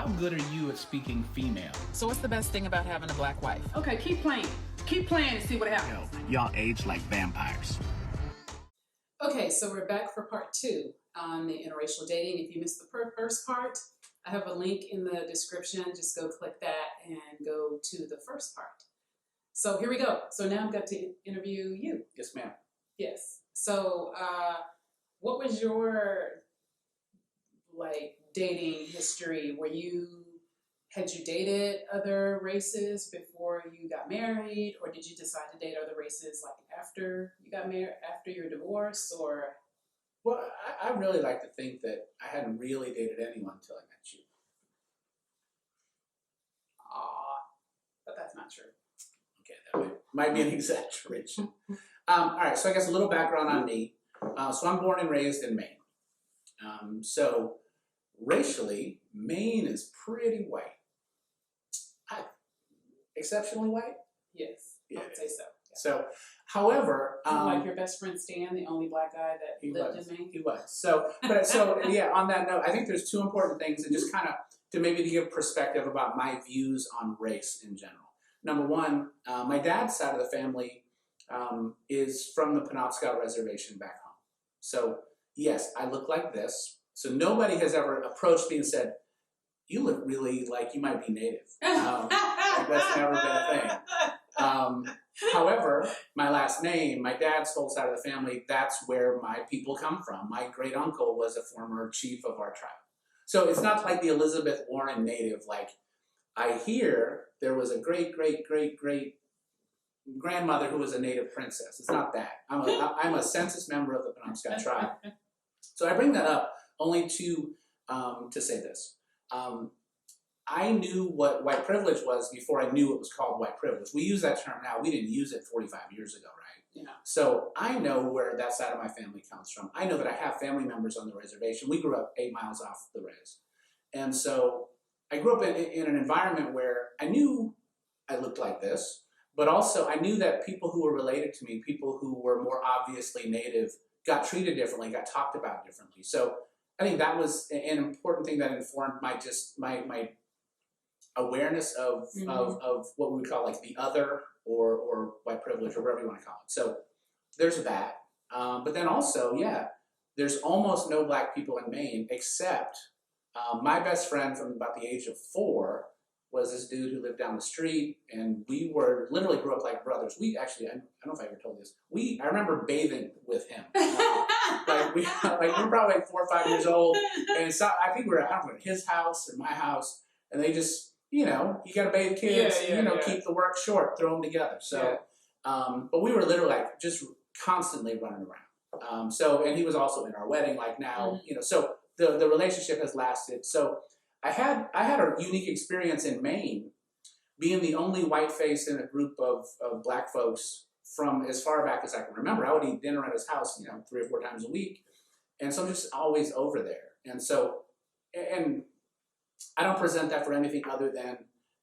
how good are you at speaking female? So what's the best thing about having a black wife? Okay, keep playing. Keep playing and see what happens. Y'all age like vampires. Okay, so we're back for part 2 on the interracial dating. If you missed the first part, I have a link in the description. Just go click that and go to the first part. So here we go. So now I've got to interview you. Yes, ma'am. Yes. So what was your dating history? Had you dated other races before you got married, or did you decide to date other races after you got married, after your divorce, or? Well, I really like to think that I hadn't really dated anyone until I met you. But that's not true. Okay, that might be an exaggeration. All right, so I guess a little background on me. So I'm born and raised in Maine. So racially, Maine is pretty white. Exceptionally white? Yes, Yeah. I would say so. Yeah. So, however, like your best friend Stan, the only black guy that lived in Maine. He was. So yeah. On that note, I think there's 2 important things, and just kind of to give perspective about my views on race in general. Number 1, my dad's side of the family is from the Penobscot Reservation back home. So yes, I look like this. So nobody has ever approached me and said, "You look really like you might be native." That's never been a thing. However, my last name, my dad's whole side of the family, that's where my people come from. My great uncle was a former chief of our tribe. So it's not like the Elizabeth Warren native. Like, I hear there was a great grandmother who was a native princess. It's not that. I'm a census member of the Penobscot tribe. So I bring that up only to say this. I knew what white privilege was before I knew it was called white privilege. We use that term now. We didn't use it 45 years ago, right? Yeah. So I know where that side of my family comes from. I know that I have family members on the reservation. We grew up 8 miles off the res. And so I grew up in an environment where I knew I looked like this, but also I knew that people who were related to me, people who were more obviously native, got treated differently, got talked about differently. So I think that was an important thing that informed my awareness of what we would call the other or white privilege or whatever you want to call it. So there's that. But then also, yeah, there's almost no black people in Maine except my best friend from about the age of 4 was this dude who lived down the street, and we were literally grew up like brothers. We actually, I don't know if I ever told you this. I remember bathing with him. We were probably 4 or 5 years old, and so I think we were at his house or my house, and they just, you got to bathe kids, keep the work short, throw them together. So, but we were literally just constantly running around. And he was also in our wedding, now, so the relationship has lasted. So I had a unique experience in Maine, being the only white face in a group of black folks from as far back as I can remember. I would eat dinner at his house, 3 or 4 times a week. And so I'm just always over there. And so, and I don't present that for anything other than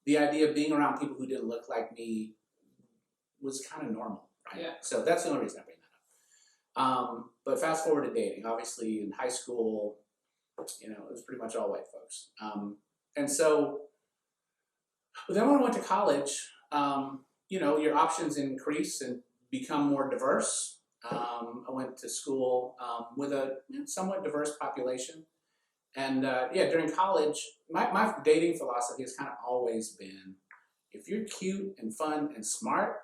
the idea of being around people who didn't look like me was kind of normal, right? Yeah. So that's the only reason I bring that up. But fast forward to dating, obviously in high school, it was pretty much all white folks. And so then when I went to college, your options increase and become more diverse. I went to school with a somewhat diverse population. And during college, my dating philosophy has kind of always been, if you're cute and fun and smart,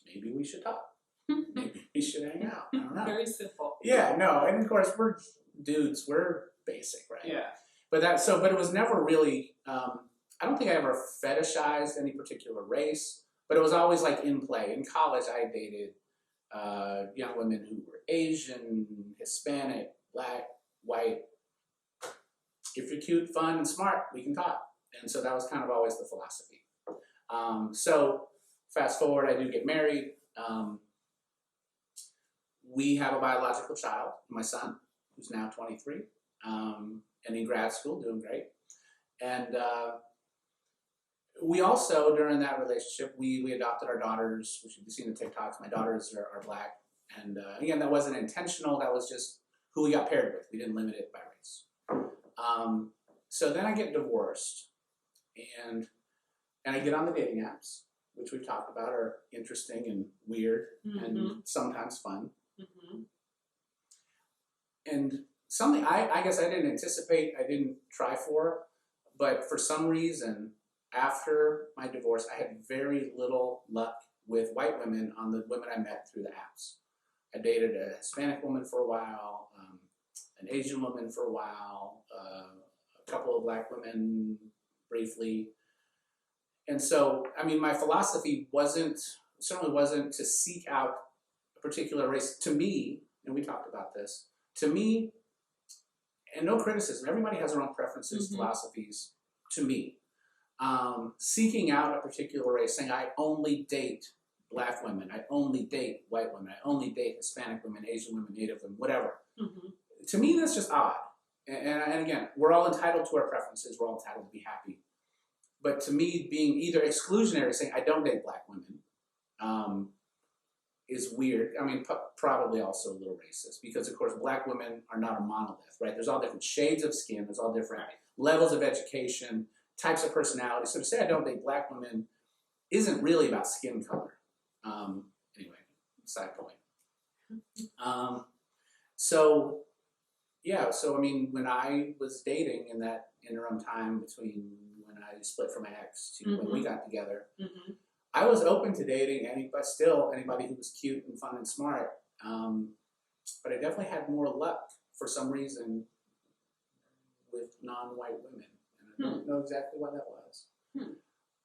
maybe we should talk. Maybe we should hang out. I don't know. Very simple. Yeah, no, and of course we're dudes, we're basic, right? Yeah. But it was never really, I don't think I ever fetishized any particular race, but it was always in play. In college, I dated young women who were Asian, Hispanic, black, white. If you're cute, fun, and smart, we can talk. And so that was kind of always the philosophy. So fast forward, I do get married. We have a biological child, my son, who's now 23, and in grad school, doing great. And we also, during that relationship, we adopted our daughters, which you've seen the TikToks. My daughters are black. And again, that wasn't intentional. That was just who we got paired with. We didn't limit it by race. So then I get divorced, and I get on the dating apps, which we've talked about are interesting and weird and sometimes fun. And something I guess I didn't anticipate, I didn't try for, but for some reason, after my divorce, I had very little luck with white women on the women I met through the apps. I dated a Hispanic woman for a while, an Asian woman for a while, a couple of black women briefly. And so, I mean, my philosophy certainly wasn't to seek out a particular race. To me, and we talked about this, to me, and no criticism, everybody has their own preferences, philosophies, to me. Seeking out a particular race, saying I only date black women, I only date white women, I only date Hispanic women, Asian women, Native women, whatever. To me, that's just odd. And again, we're all entitled to our preferences, we're all entitled to be happy. But to me, being either exclusionary, saying I don't date black women, is weird. I mean, probably also a little racist, because of course black women are not a monolith, right? There's all different shades of skin, there's all different levels of education, types of personality. So to say I don't date black women isn't really about skin color. Anyway, side point. So I mean, when I was dating in that interim time between when I split from my ex to when we got together, I was open to dating anybody who was cute and fun and smart. But I definitely had more luck for some reason with non-white women. And I don't know exactly why that was.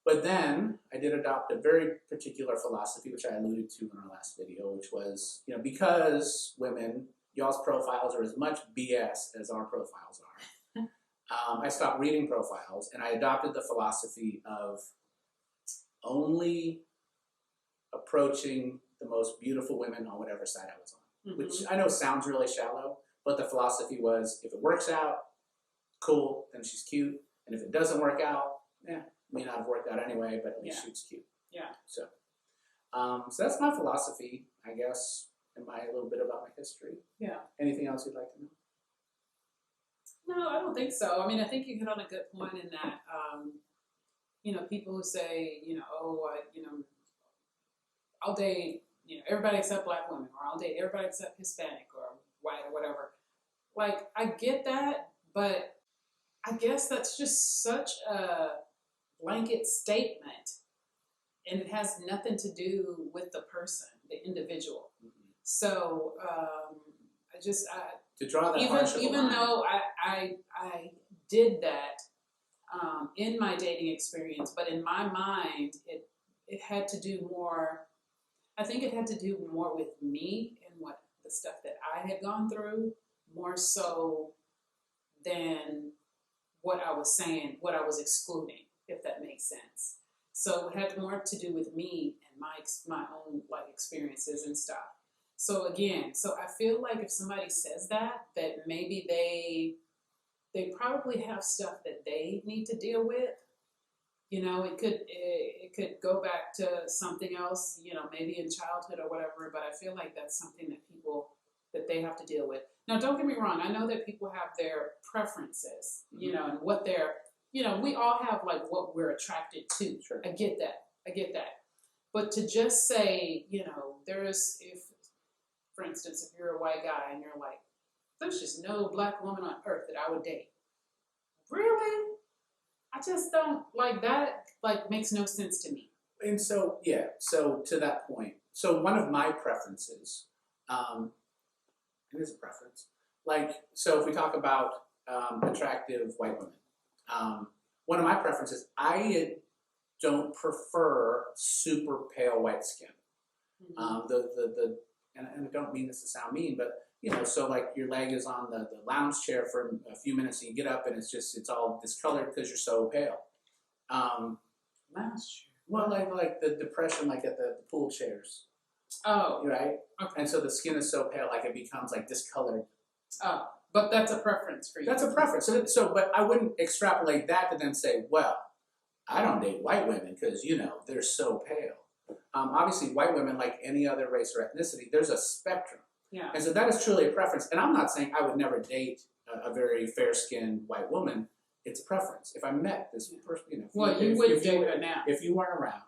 But then I did adopt a very particular philosophy, which I alluded to in our last video, which was, because women, y'all's profiles are as much BS as our profiles are. I stopped reading profiles, and I adopted the philosophy of only approaching the most beautiful women on whatever side I was on, which I know sounds really shallow, but the philosophy was, if it works out, cool, then she's cute, and if it doesn't work out, may not have worked out anyway, but at least she's cute. So that's my philosophy, I guess, and a little bit about my history. Anything else you'd like to know? No, I don't think so. I mean, I think you hit on a good point in that, people who say, I'll date, everybody except black women, or I'll date everybody except Hispanic or white or whatever. Like, I get that, but I guess that's just such a blanket statement, and it has nothing to do with the person, the individual. So to draw that even though I did that in my dating experience, but in my mind it had to do more. I think it had to do more with me and what the stuff that I had gone through, more so than what I was saying, what I was excluding, if that makes sense. So it had more to do with me and my own experiences and stuff. So again, I feel like if somebody says that maybe they probably have stuff that they need to deal with. It could go back to something else, maybe in childhood or whatever, but I feel like that's something that they have to deal with. Now, don't get me wrong. I know that people have their preferences, and what they're, we all have what we're attracted to. Sure. I get that. But to just say, for instance, if you're a white guy and you're like, there's just no black woman on earth that I would date. Really? I just don't that, makes no sense to me. And so, so to that point, so one of my preferences, it is a preference, so if we talk about attractive white women, one of my preferences, I don't prefer super pale white skin. And I don't mean this to sound mean, but so your leg is on the lounge chair for a few minutes and you get up and it's all discolored because you're so pale. Lounge chair? Well, like the depression, at the pool chairs. Oh. Right? Okay. And so the skin is so pale, it becomes discolored. Oh, but that's a preference for you. That's a preference. But I wouldn't extrapolate that to then say, well, I don't date white women because, they're so pale. Obviously, white women, like any other race or ethnicity, there's a spectrum. Yeah. And so that is truly a preference. And I'm not saying I would never date a very fair-skinned white woman. it's a preference. If I met this person, you know, Well, you wouldn't date her now. if you weren't around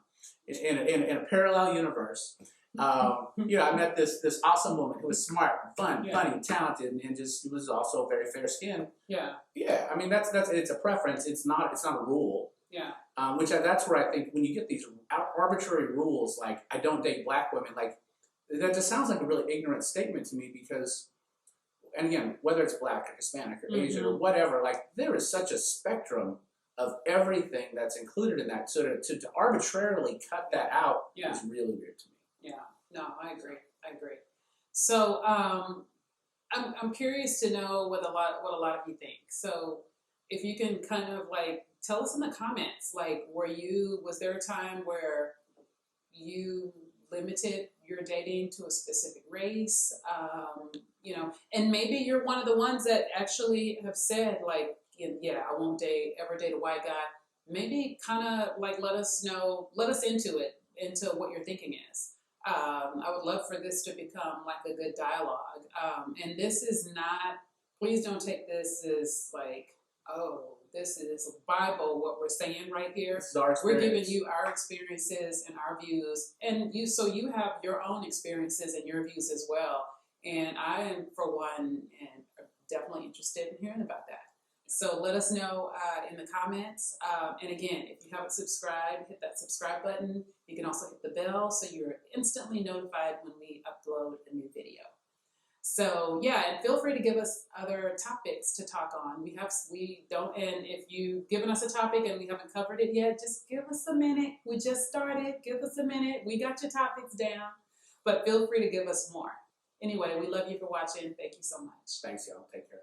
in a parallel universe, you know, I met this awesome woman who was smart, fun, funny, talented, and just was also very fair skinned. Yeah. Yeah, I mean that's it's a preference. It's not a rule. Yeah. That's where I think when you get these arbitrary rules, like I don't date black women, like that just sounds like a really ignorant statement to me because, and again, whether it's black or Hispanic or Asian or whatever, like there is such a spectrum of everything that's included in that. So to arbitrarily cut that out is really weird to me. Yeah. No, I agree. So I'm curious to know what a lot of you think. So if you can kind of like tell us in the comments, like was there a time where you limited your dating to a specific race? You know, and maybe you're one of the ones that actually have said like, yeah, I won't ever date a white guy. Maybe kind of like let us into what your thinking is. I would love for this to become like a good dialogue. And this is not, please don't take this as like, oh, this is Bible, what we're saying right here. We're giving you our experiences and our views, and so you have your own experiences and your views as well. And I am, for one, and definitely interested in hearing about that. So let us know in the comments. And again, if you haven't subscribed, hit that subscribe button. You can also hit the bell so you're instantly notified when we upload a new video. So yeah, and feel free to give us other topics to talk on. And if you've given us a topic and we haven't covered it yet, just give us a minute. We just started. Give us a minute. We got your topics down, but feel free to give us more. Anyway, we love you for watching. Thank you so much. Thanks, y'all. Take care.